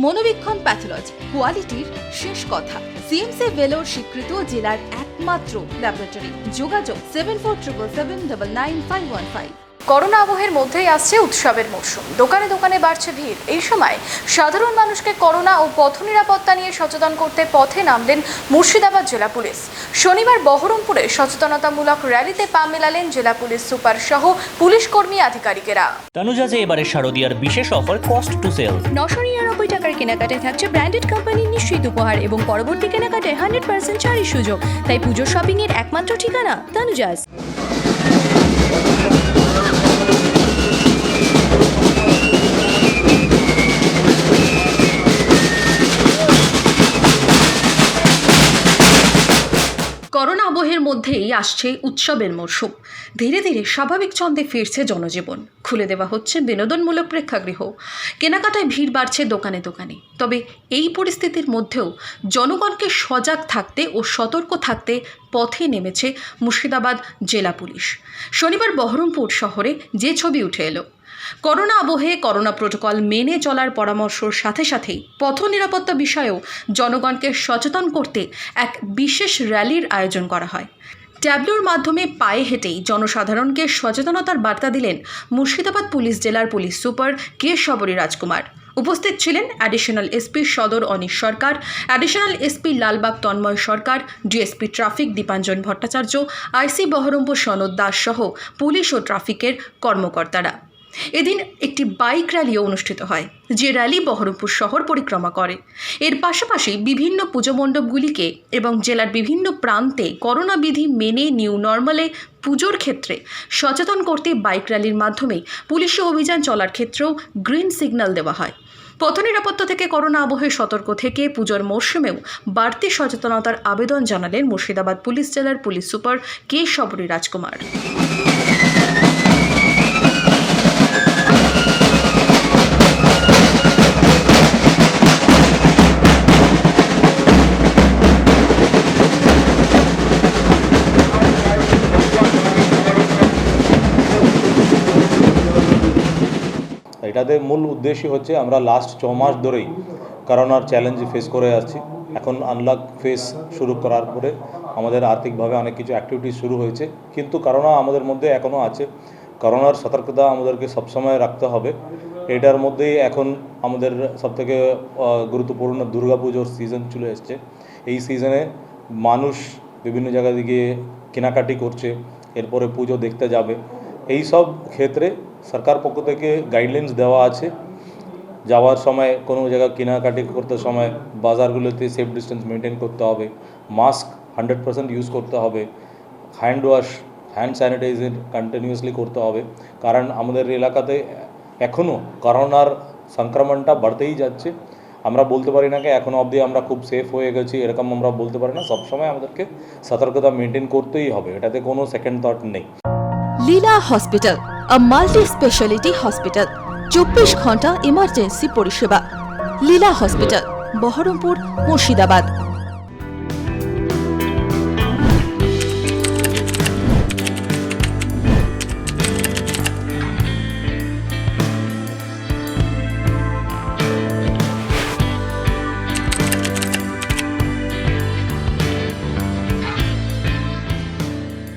মনোবীক্ষণ pathology, কোয়ালিটির শেষ কথা। সিএমসি ভেলোর স্বীকৃত জেলার একমাত্র ল্যাবরেটরি। যোগাযোগ 7477799515। করোনা আবহের মধ্যেই আসছে উৎসবের মরশুম। দোকানে দোকানে বাড়ছে ভিড়। এই সময় সাধারণ মানুষকে করোনা ও পথ নিরাপত্তা নিয়ে সচেতন করতে পথে নামলেন মুর্শিদাবাদ জেলা পুলিশ। শনিবার বহরমপুরে সচেতনতামূলক র্যালিতে পা মেলালেন জেলা পুলিশ সুপার সহ পুলিশ কর্মী আধিকারিকেরা। তানুজাজে এবারে শারদীয়ার বিশেষ অফার কস্ট টু সেল। 999 টাকার কেনাকাটায় থাকছে ব্র্যান্ডেড কোম্পানির নিশ্চিত উপহার এবং পরবর্তী কেনাকাটায় 100% ছাড়ের সুযোগ। তাই পুজো শপিং এর একমাত্র ঠিকানা তানুজাজ। করোনা আবহের মধ্যেই আসছে উৎসবের মরশুম। ধীরে ধীরে স্বাভাবিক ছন্দে ফিরছে জনজীবন। খুলে দেওয়া হচ্ছে বিনোদনমূলক প্রেক্ষাগৃহ। কেনাকাটায় ভিড় বাড়ছে দোকানে দোকানে। তবে এই পরিস্থিতির মধ্যেও জনগণকে সজাগ থাকতে ও সতর্ক থাকতে পথে নেমেছে মুর্শিদাবাদ জেলা পুলিশ। শনিবার বহরমপুর শহরে যে ছবি উঠে এলো, করোনা আবহে করোনা প্রোটোকল মেনে চলার পরামর্শের সাথে সাথেই পথ নিরাপত্তা বিষয়েও জনগণকে সচেতন করতে এক বিশেষ র্যালির আয়োজন করা হয়। ট্যাবলোর মাধ্যমে পায়ে হেঁটেই জনসাধারণকে সচেতনতার বার্তা দিলেন মুর্শিদাবাদ পুলিশ জেলার পুলিশ সুপার কে শবরী রাজকুমার। উপস্থিত ছিলেন অ্যাডিশনাল এসপি সদর অনিশ সরকার, অ্যাডিশনাল এসপি লালবাগ তন্ময় সরকার, ডিএসপি ট্রাফিক দীপাঞ্জন ভট্টাচার্য, আইসি বহরমপুর সনদ দাস সহ পুলিশ ও ট্রাফিকের কর্মকর্তারা। এদিন একটি বাইক র্যালিও অনুষ্ঠিত হয়, যে র্যালি বহরমপুর শহর পরিক্রমা করে। এর পাশাপাশি বিভিন্ন পুজো মণ্ডপগুলিকে এবং জেলার বিভিন্ন প্রান্তে করোনা বিধি মেনে নিউ নর্মালে পুজোর ক্ষেত্রে সচেতন করতে বাইক র্যালির মাধ্যমে পুলিশি অভিযান চলার ক্ষেত্রেও গ্রিন সিগন্যাল দেওয়া হয়। পথ নিরাপত্তা থেকে করোনা আবহে সতর্ক থেকে পুজোর মরশুমেও বাড়তি সচেতনতার আবেদন জানালেন মুর্শিদাবাদ পুলিশ জেলার পুলিশ সুপার কে শবরী রাজকুমার। এটাতে মূল উদ্দেশ্য হচ্ছে আমরা লাস্ট 6 মাস ধরেই করোনার চ্যালেঞ্জ ফেস করে আসছি। এখন আনলক ফেস শুরু করার পরে আমাদের আর্থিকভাবে অনেক কিছু অ্যাক্টিভিটি শুরু হয়েছে, কিন্তু করোনা আমাদের মধ্যে এখনও আছে। করোনার সতর্কতা আমাদেরকে সবসময় রাখতে হবে। এটার মধ্যেই এখন আমাদের সবথেকে গুরুত্বপূর্ণ দুর্গাপুজোর সিজন চলে এসছে। এই সিজনে মানুষ বিভিন্ন জায়গা থেকে কেনাকাটি করছে, এরপরে পুজো দেখতে যাবে। এই সব ক্ষেত্রে সরকার পক্ষ থেকে গাইডলাইন্স দেওয়া আছে। যাওয়ার সময় কোনো জায়গা কেনাকাটি করতে সময় বাজারগুলোতে সেফ ডিস্টেন্স মেনটেন করতে হবে, মাস্ক 100% ইউজ করতে হবে, hand wash hand sanitiser continuously করতে হবে। কারণ আমাদের এলাকাতে এখনও করোনার সংক্রমণটা বাড়তেই যাচ্ছে। আমরা বলতে পারি না কি এখনও অবধি আমরা খুব সেফ হয়ে গেছি, এরকম আমরা বলতে পারি না। সবসময় আমাদেরকে সতর্কতা মেনটেন করতেই হবে, এটাতে কোনো সেকেন্ড থট নেই। লীলা হসপিটাল, a multi-speciality hospital, 24 ঘন্টা ইমার্জেন্সি পরিষেবা। লীলা হসপিটাল, বহরমপুর, মুর্শিদাবাদ।